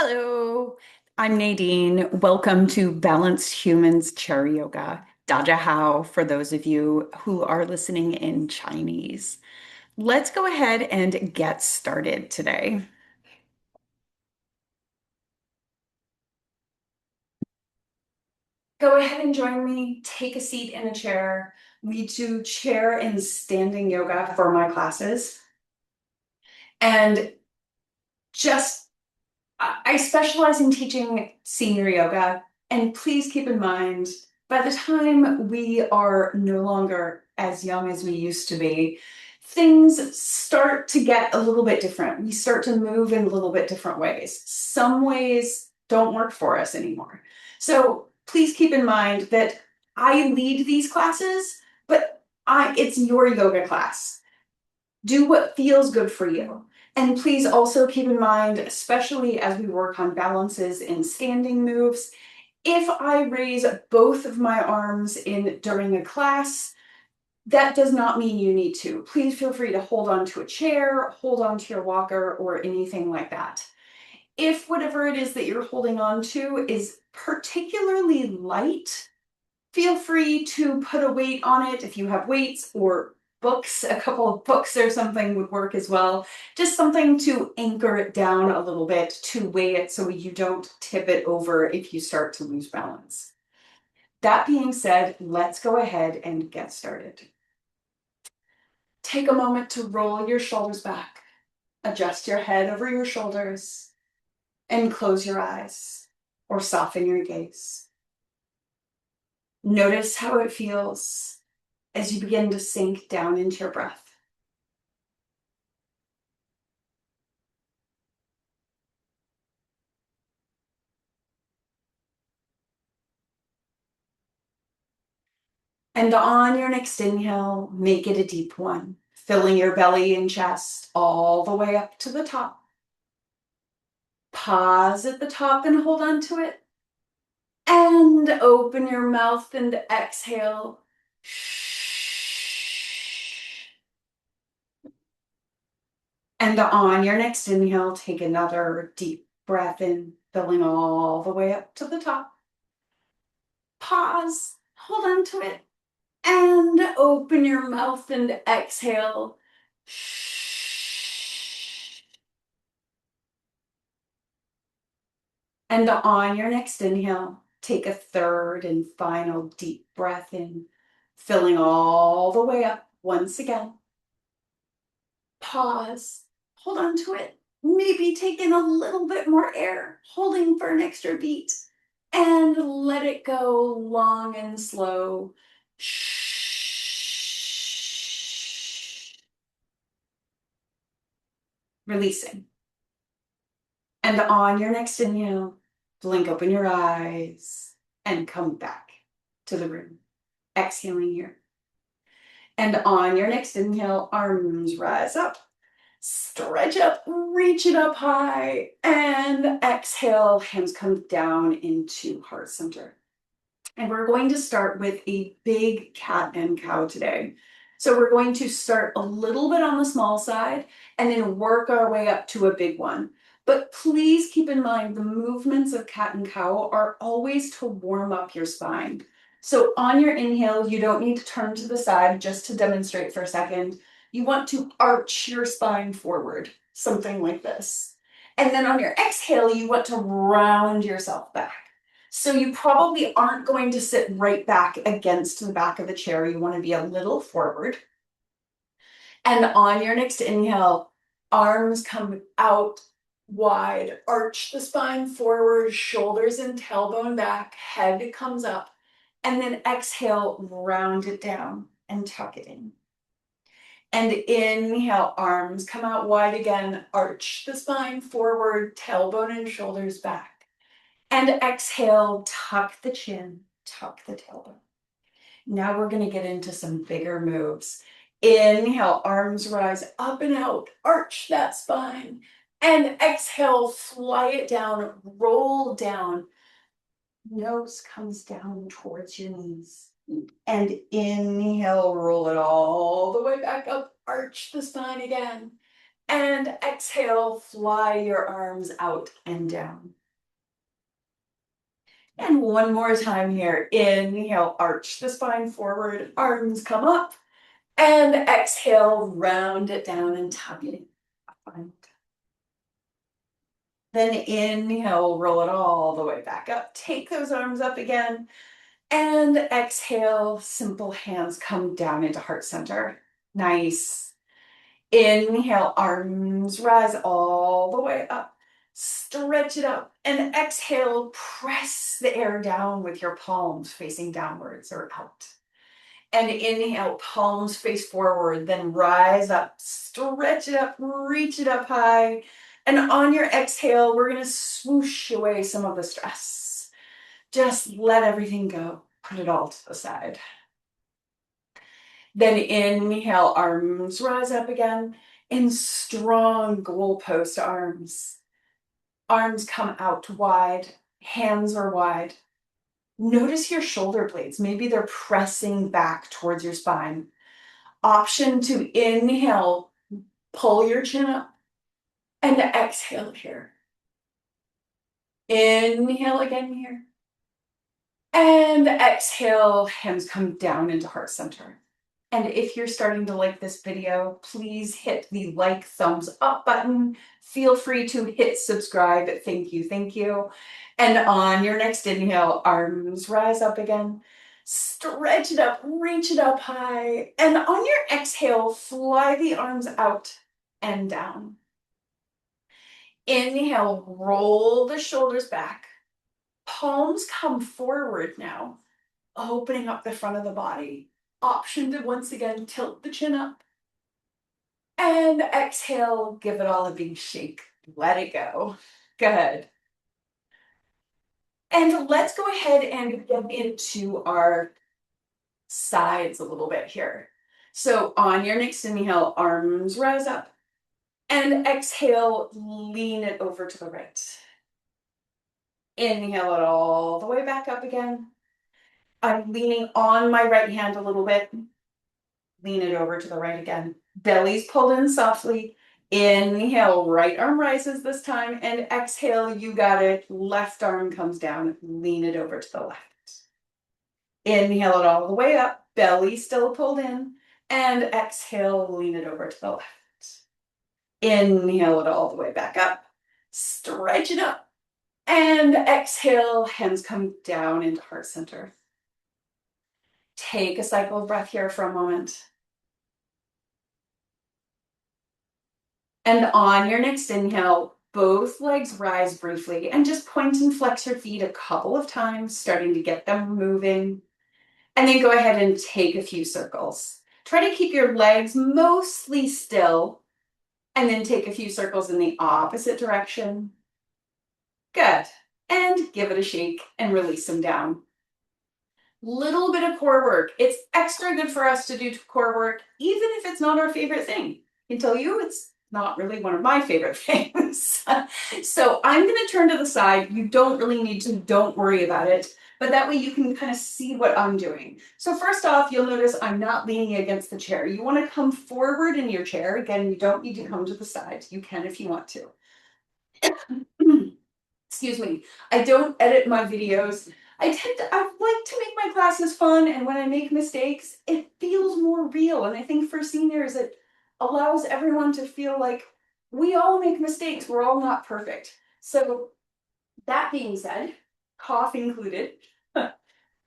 Hello, I'm Nadine. Welcome to Balanced Humans Chair Yoga, Daja Hao, for those of you who are listening in Chinese. Let's go ahead and get started today. Go ahead and join me. Take a seat in a chair. We do chair and standing yoga for my classes. And just I specialize in teaching senior yoga, and please keep in mind, by the time we are no longer as young as we used to be, things start to get a little bit different. We start to move in a little bit different ways. Some ways don't work for us anymore. So please keep in mind that I lead these classes, but it's your yoga class. Do what feels good for you. And please also keep in mind, especially as we work on balances and standing moves, if I raise both of my arms in during a class, that does not mean you need to. Please feel free to hold on to a chair, hold on to your walker, or anything like that. If whatever it is that you're holding on to is particularly light, feel free to put a weight on it if you have weights or books. A couple of books or something would work as well. Just something to anchor it down a little bit to weigh it so you don't tip it over if you start to lose balance. That being said, let's go ahead and get started. Take a moment to roll your shoulders back, adjust your head over your shoulders, and close your eyes or soften your gaze. Notice how it feels as you begin to sink down into your breath. And on your next inhale, make it a deep one, filling your belly and chest all the way up to the top. Pause at the top and hold on to it. And open your mouth and exhale. And on your next inhale, take another deep breath in, filling all the way up to the top. Pause, hold on to it, and open your mouth and exhale. And on your next inhale, take a third and final deep breath in, filling all the way up once again. Pause, hold on to it, maybe take in a little bit more air, holding for an extra beat, and let it go long and slow. Releasing. And on your next inhale, blink open your eyes and come back to the room. Exhaling here. And on your next inhale, arms rise up, stretch up, reach it up high, and exhale, hands come down into heart center. And we're going to start with a big cat and cow today. So we're going to start a little bit on the small side and then work our way up to a big one. But please keep in mind the movements of cat and cow are always to warm up your spine. So on your inhale, you don't need to turn to the side just to demonstrate for a second. You want to arch your spine forward, something like this. And then on your exhale, you want to round yourself back. So you probably aren't going to sit right back against the back of the chair. You want to be a little forward. And on your next inhale, arms come out wide, arch the spine forward, shoulders and tailbone back, head comes up, and then exhale, round it down and tuck it in. And inhale, arms come out wide again, arch the spine forward, tailbone and shoulders back. And exhale, tuck the chin, tuck the tailbone. Now we're going to get into some bigger moves. Inhale, arms rise up and out, arch that spine. And exhale, fly it down, roll down. Nose comes down towards your knees. And inhale, roll it all the way back up, arch the spine again. And exhale, fly your arms out and down. And one more time here. Inhale, arch the spine forward, arms come up. And exhale, round it down and tuck it in. Then inhale, roll it all the way back up. Take those arms up again. And exhale, simple hands come down into heart center. Nice. Inhale, arms rise all the way up. Stretch it up. And exhale, press the air down with your palms facing downwards or out. And inhale, palms face forward, then rise up, stretch it up, reach it up high. And on your exhale, we're gonna swoosh away some of the stress. Just let everything go, put it all to the side. Then inhale, arms rise up again in strong goalpost arms. Arms come out wide, hands are wide. Notice your shoulder blades. Maybe they're pressing back towards your spine. Option to inhale, pull your chin up, and exhale here. Inhale again here. And exhale, hands come down into heart center. And if you're starting to like this video, please hit the like thumbs up button. Feel free to hit subscribe. Thank you, thank you. And on your next inhale, arms rise up again. Stretch it up, reach it up high. And on your exhale, fly the arms out and down. Inhale, roll the shoulders back. Palms come forward now, opening up the front of the body. Option to once again tilt the chin up. And exhale, give it all a big shake. Let it go. Good. And let's go ahead and get into our sides a little bit here. So on your next inhale, arms rise up. And exhale, lean it over to the right. Inhale it all the way back up again. I'm leaning on my right hand a little bit. Lean it over to the right again. Belly's pulled in softly. Inhale, right arm rises this time. And exhale, you got it. Left arm comes down. Lean it over to the left. Inhale it all the way up. Belly still pulled in. And exhale, lean it over to the left. Inhale it all the way back up. Stretch it up. And exhale, hands come down into heart center. Take a cycle of breath here for a moment. And on your next inhale, both legs rise briefly and just point and flex your feet a couple of times, starting to get them moving. And then go ahead and take a few circles. Try to keep your legs mostly still and then take a few circles in the opposite direction. Good. And give it a shake and release them down. Little bit of core work. It's extra good for us to do core work, even if it's not our favorite thing. I can tell you it's not really one of my favorite things. So I'm going to turn to the side. You don't really need to, don't worry about it. But that way you can kind of see what I'm doing. So first off, you'll notice I'm not leaning against the chair. You want to come forward in your chair. Again, you don't need to come to the side. You can if you want to. Excuse me. I don't edit my videos. I like to make my classes fun, and when I make mistakes, it feels more real. And I think for seniors, it allows everyone to feel like we all make mistakes. We're all not perfect. So that being said, cough included,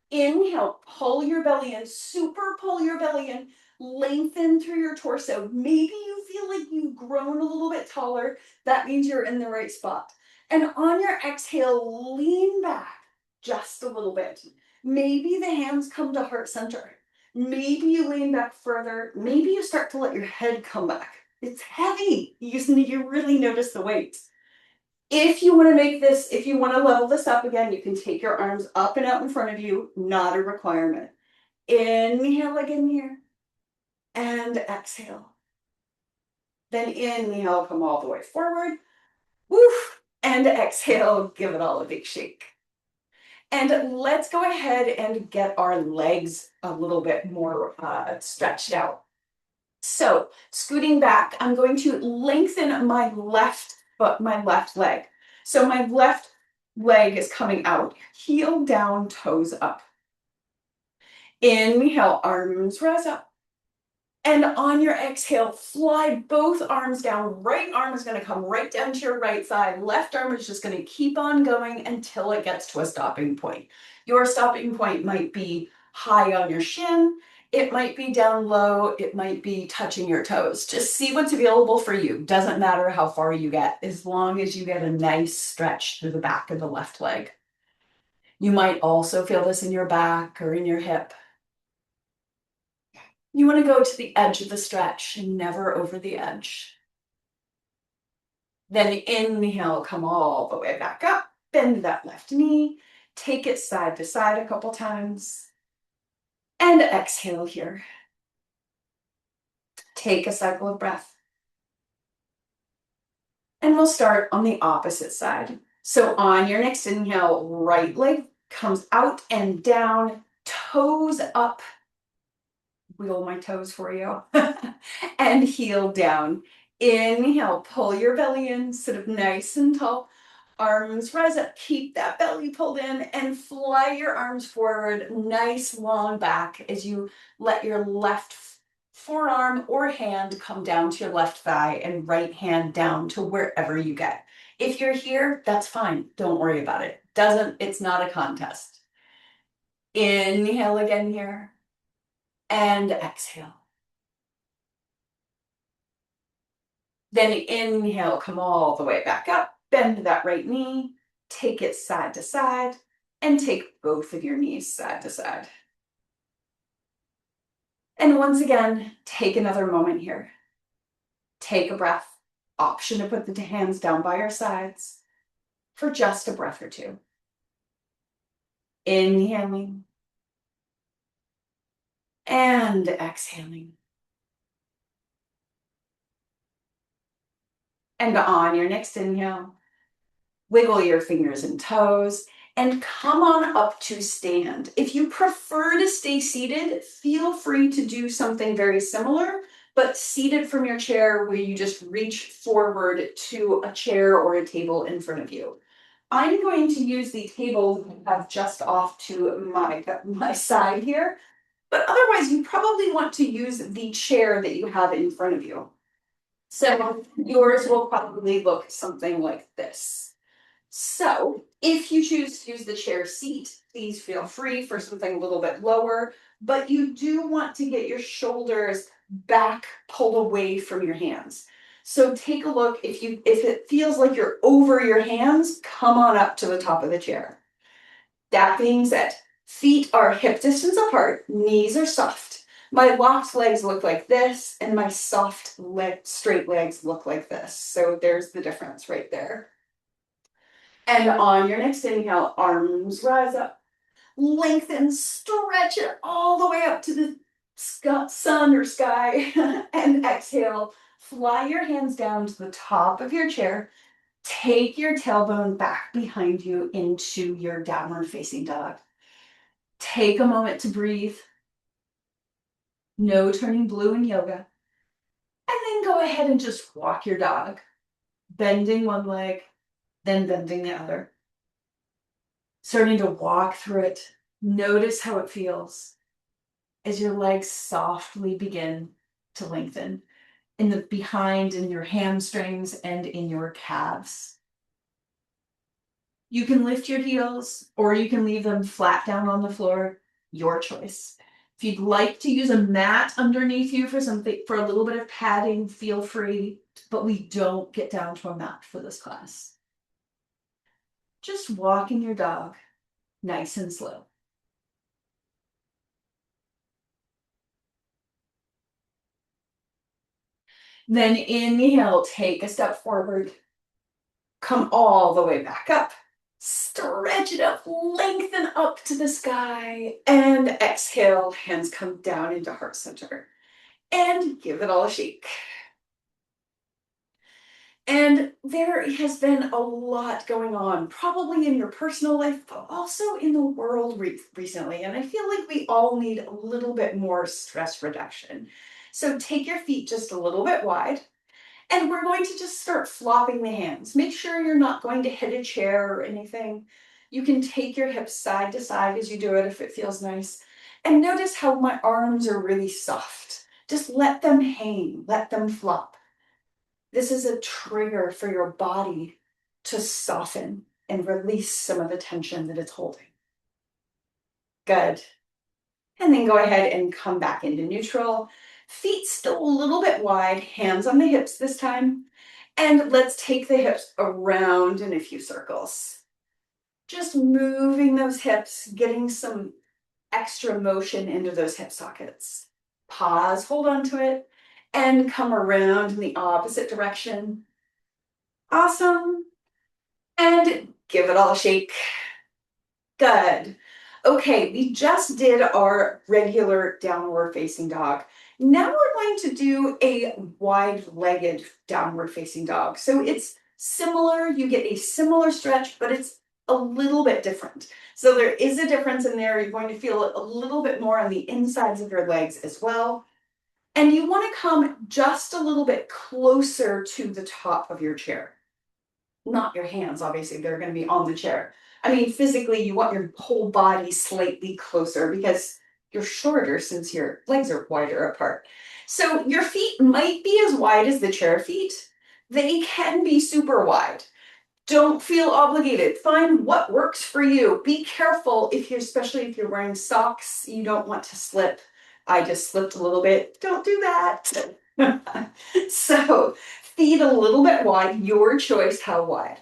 inhale, pull your belly in, super pull your belly in, lengthen through your torso. Maybe you feel like you've grown a little bit taller. That means you're in the right spot. And on your exhale, lean back just a little bit. Maybe the hands come to heart center. Maybe you lean back further. Maybe you start to let your head come back. It's heavy. You really notice the weight. If you want to make this, if you want to level this up again, you can take your arms up and out in front of you, not a requirement. Inhale again here, and exhale. Then inhale, come all the way forward, woof, and exhale, give it all a big shake. And let's go ahead and get our legs a little bit more stretched out. So scooting back, I'm going to lengthen my left foot, my left leg. So my left leg is coming out, heel down, toes up. Inhale, arms rise up. And on your exhale, fly both arms down. Right arm is going to come right down to your right side. Left arm is just going to keep on going until it gets to a stopping point. Your stopping point might be high on your shin. It might be down low. It might be touching your toes. Just see what's available for you. Doesn't matter how far you get, as long as you get a nice stretch through the back of the left leg. You might also feel this in your back or in your hip. You want to go to the edge of the stretch and never over the edge. Then inhale, come all the way back up, bend that left knee, take it side to side a couple times, and exhale here. Take a cycle of breath. And we'll start on the opposite side. So on your next inhale, right leg comes out and down, toes up. Wiggle my toes for you. And heel down. Inhale, pull your belly in, sit up nice and tall. Arms rise up, keep that belly pulled in and fly your arms forward, nice long back as you let your left forearm or hand come down to your left thigh and right hand down to wherever you get. If you're here, that's fine. Don't worry about it. It's not a contest. Inhale again here and exhale. Then inhale, come all the way back up, bend that right knee, take it side to side, and take both of your knees side to side. And once again, take another moment here. Take a breath. Option to put the hands down by your sides for just a breath or two. Inhaling and exhaling. And on your next inhale, wiggle your fingers and toes and come on up to stand. If you prefer to stay seated, feel free to do something very similar, but seated from your chair where you just reach forward to a chair or a table in front of you. I'm going to use the table I have just off to my side here, but otherwise you probably want to use the chair that you have in front of you. So yours will probably look something like this. So if you choose to use the chair seat, please feel free for something a little bit lower, but you do want to get your shoulders back pulled away from your hands. So take a look. If it feels like you're over your hands, come on up to the top of the chair. That being said, feet are hip distance apart, knees are soft. My locked legs look like this, and my soft straight legs look like this. So there's the difference right there. And on your next inhale, arms rise up, lengthen, stretch it all the way up to the sun or sky, and exhale, fly your hands down to the top of your chair. Take your tailbone back behind you into your downward facing dog. Take a moment to breathe. No turning blue in yoga. And then go ahead and just walk your dog, bending one leg, then bending the other. Starting to walk through it. Notice how it feels as your legs softly begin to lengthen in the behind, in your hamstrings, and in your calves. You can lift your heels or you can leave them flat down on the floor, your choice. If you'd like to use a mat underneath you for a little bit of padding, feel free, but we don't get down to a mat for this class. Just walking your dog nice and slow. Then inhale, take a step forward. Come all the way back up. Stretch it up, lengthen up to the sky. And exhale, hands come down into heart center. And give it all a shake. And there has been a lot going on, probably in your personal life, but also in the world recently. And I feel like we all need a little bit more stress reduction. So take your feet just a little bit wide, and we're going to just start flopping the hands. Make sure you're not going to hit a chair or anything. You can take your hips side to side as you do it if it feels nice. And notice how my arms are really soft. Just let them hang, let them flop. This is a trigger for your body to soften and release some of the tension that it's holding. Good. And then go ahead and come back into neutral. Feet still a little bit wide, hands on the hips this time. And let's take the hips around in a few circles. Just moving those hips, getting some extra motion into those hip sockets. Pause, hold on to it, and come around in the opposite direction. Awesome. And give it all a shake. Good. Okay, we just did our regular downward facing dog. Now we're going to do a wide-legged downward facing dog. So it's similar, you get a similar stretch, but it's a little bit different. So there is a difference in there. You're going to feel it a little bit more on the insides of your legs as well. And you want to come just a little bit closer to the top of your chair. Not your hands, obviously, they're going to be on the chair. I mean, physically, you want your whole body slightly closer because you're shorter since your legs are wider apart. So your feet might be as wide as the chair feet. They can be super wide. Don't feel obligated. Find what works for you. Be careful if you're, especially if you're wearing socks, you don't want to slip. I just slipped a little bit. Don't do that. So feet a little bit wide, your choice how wide.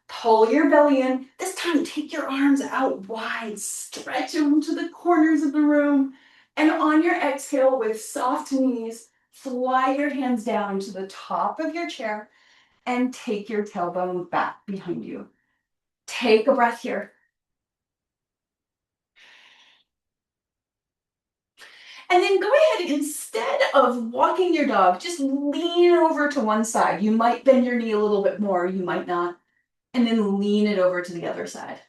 Pull your belly in. This time, take your arms out wide, stretch them to the corners of the room. And on your exhale, with soft knees, fly your hands down to the top of your chair and take your tailbone back behind you. Take a breath here. And then go ahead, instead of walking your dog, just lean over to one side. You might bend your knee a little bit more, you might not. And then lean it over to the other side.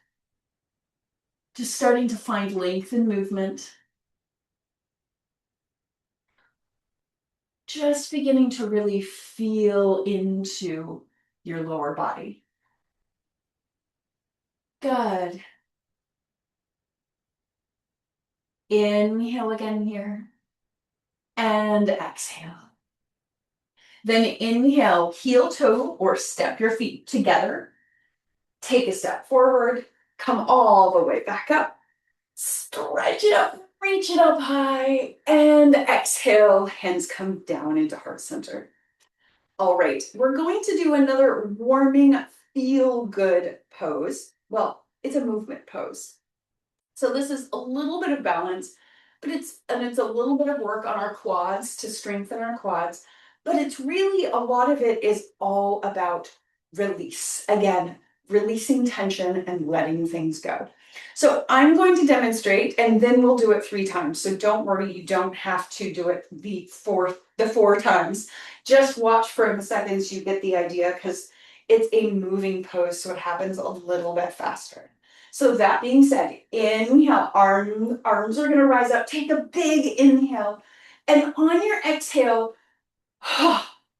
Just starting to find length and movement. Just beginning to really feel into your lower body. Good. Inhale again here. And exhale. Then inhale, heel toe or step your feet together. Take a step forward, come all the way back up. Stretch it up, reach it up high, and exhale, hands come down into heart center. All right, we're going to do another warming feel good pose. Well, it's a movement pose. So this is a little bit of balance, but it's a little bit of work on our quads to strengthen our quads, but it's really a lot of it is all about release. Again, releasing tension and letting things go. So I'm going to demonstrate and then we'll do it 3 times. So don't worry, you don't have to do it the four times. Just watch for the seconds, you get the idea because it's a moving pose, so it happens a little bit faster. So that being said, inhale, arms are gonna rise up. Take a big inhale. And on your exhale,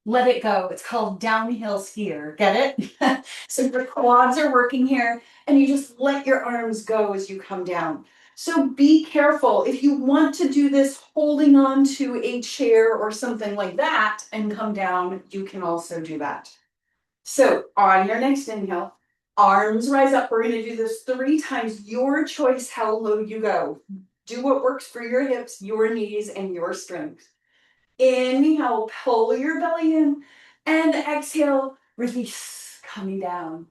let it go. It's called downhill skier. Get it? So your quads are working here and you just let your arms go as you come down. So be careful. If you want to do this holding on to a chair or something like that and come down, you can also do that. So on your next inhale, arms rise up. We're going to do this 3 times. Your choice how low you go. Do what works for your hips, your knees, and your strength. Inhale, pull your belly in. And exhale, release, coming down.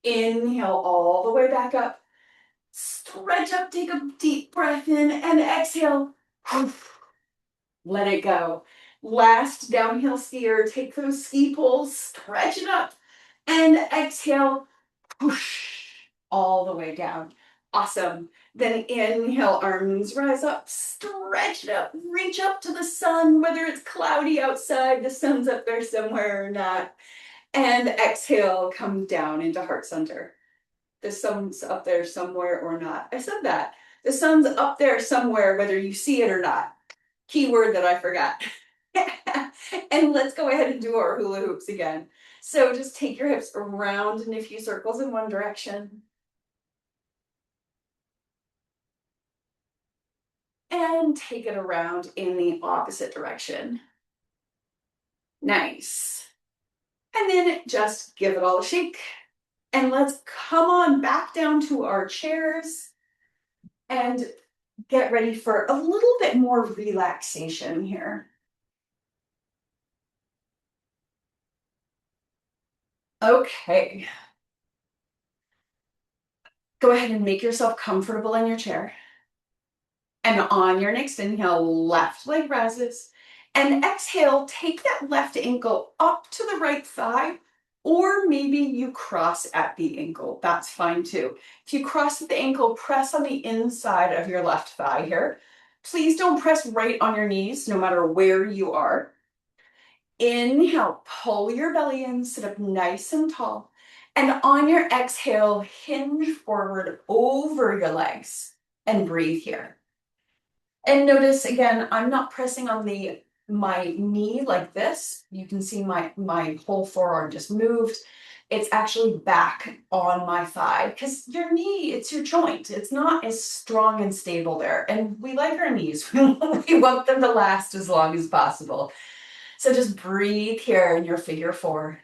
Inhale all the way back up. Stretch up, take a deep breath in, and exhale. Let it go. Last downhill skier, take those ski poles, stretch it up, and exhale, push all the way down. Awesome. Then inhale, arms rise up, stretch it up, reach up to the sun, whether it's cloudy outside, the sun's up there somewhere or not. And exhale, come down into heart center. The sun's up there somewhere or not. I said that. The sun's up there somewhere, whether you see it or not. Keyword that I forgot. And let's go ahead and do our hula hoops again. So just take your hips around in a few circles in one direction. And take it around in the opposite direction. Nice. And then just give it all a shake. And let's come on back down to our chairs and get ready for a little bit more relaxation here. Okay. Go ahead and make yourself comfortable in your chair. And on your next inhale, left leg rises. And exhale, take that left ankle up to the right thigh, or maybe you cross at the ankle. That's fine too. If you cross at the ankle, press on the inside of your left thigh here. Please don't press right on your knees, no matter where you are. Inhale, pull your belly in, sit up nice and tall. And on your exhale, hinge forward over your legs and breathe here. And notice again, I'm not pressing on my knee like this. You can see my whole forearm just moved. It's actually back on my thigh because your knee, it's your joint. It's not as strong and stable there. And we like our knees. We want them to last as long as possible. So just breathe here in your figure four.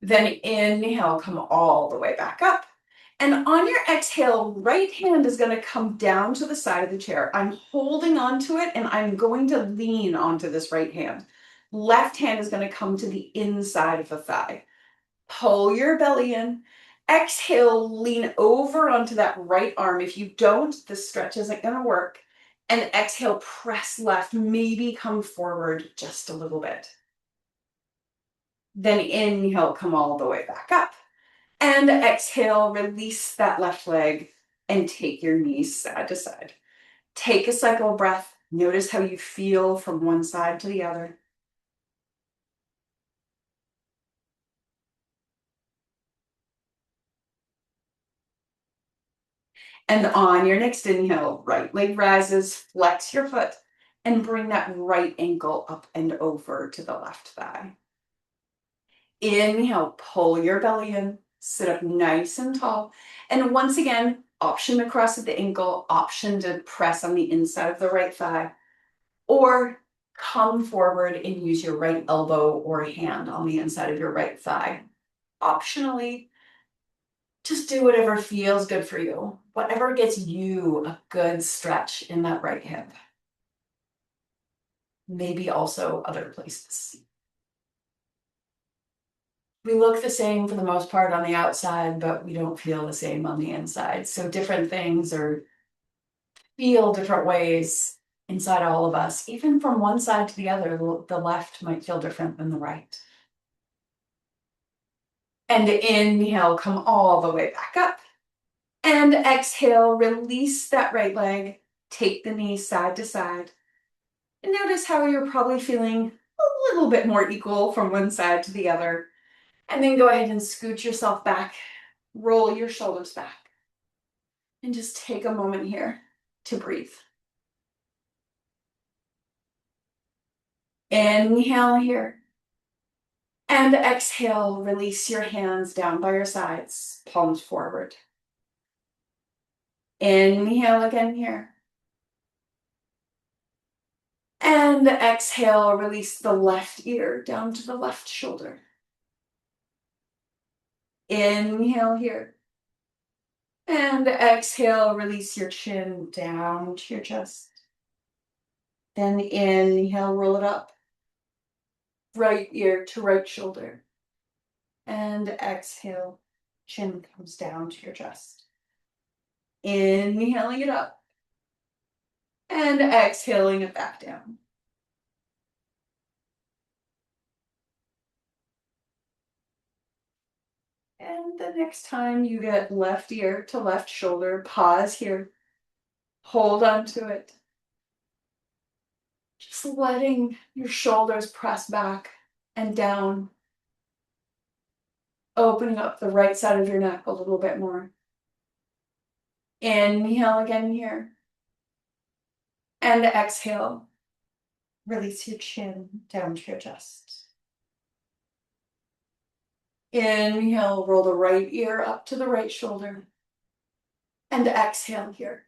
Then inhale, come all the way back up. And on your exhale, right hand is going to come down to the side of the chair. I'm holding onto it and I'm going to lean onto this right hand. Left hand is going to come to the inside of the thigh. Pull your belly in. Exhale, lean over onto that right arm. If you don't, the stretch isn't going to work. And exhale, press left, maybe come forward just a little bit. Then inhale, come all the way back up. And exhale, release that left leg and take your knees side to side. Take a cycle of breath. Notice how you feel from one side to the other. And on your next inhale, right leg rises, flex your foot, and bring that right ankle up and over to the left thigh. Inhale, pull your belly in, sit up nice and tall. And once again, option to cross at the ankle, option to press on the inside of the right thigh, or come forward and use your right elbow or hand on the inside of your right thigh. Optionally, just do whatever feels good for you, whatever gets you a good stretch in that right hip. Maybe also other places. We look the same for the most part on the outside, but we don't feel the same on the inside. So different things or feel different ways inside all of us. Even from one side to the other, the left might feel different than the right. And inhale, come all the way back up. And exhale, release that right leg. Take the knees side to side. And notice how you're probably feeling a little bit more equal from one side to the other. And then go ahead and scoot yourself back. Roll your shoulders back. And just take a moment here to breathe. Inhale here. And exhale, release your hands down by your sides, palms forward. Inhale again here. And exhale, release the left ear down to the left shoulder. Inhale here. And exhale, release your chin down to your chest. Then inhale, roll it up. Right ear to right shoulder. And exhale, chin comes down to your chest. Inhaling it up. And exhaling it back down. And the next time you get left ear to left shoulder, pause here. Hold on to it. Just letting your shoulders press back and down. Opening up the right side of your neck a little bit more. Inhale again here. And exhale. Release your chin down to your chest. Inhale, roll the right ear up to the right shoulder. And exhale here.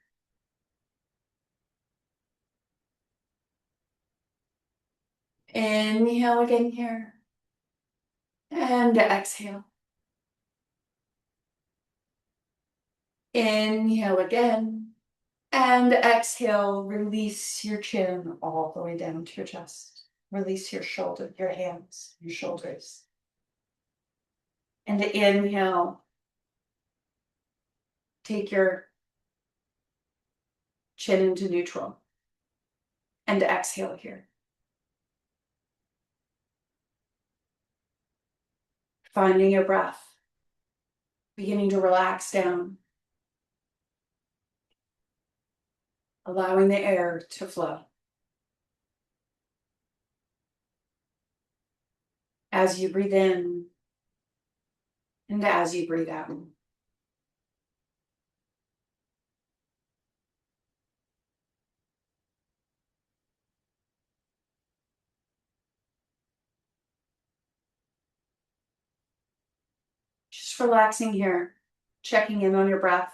Inhale again here. And exhale. Inhale again. And exhale, release your chin all the way down to your chest. Release your shoulder, your hands, your shoulders. And inhale. Take your chin into neutral. And exhale here. Finding your breath. Beginning to relax down. Allowing the air to flow. As you breathe in and as you breathe out. Just relaxing here, checking in on your breath.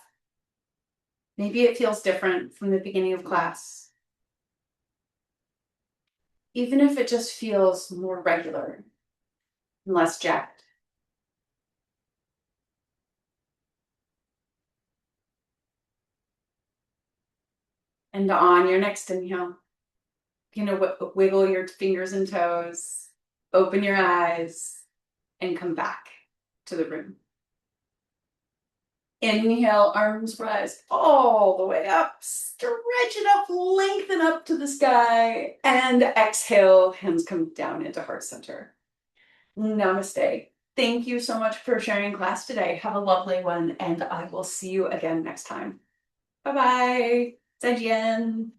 Maybe it feels different from the beginning of class. Even if it just feels more regular and less jacked. And on your next inhale, wiggle your fingers and toes, open your eyes, and come back to the room. Inhale, arms rise all the way up, stretch it up, lengthen up to the sky, and exhale, hands come down into heart center. Namaste. Thank you so much for sharing class today. Have a lovely one, and I will see you again next time. Bye-bye. 再见.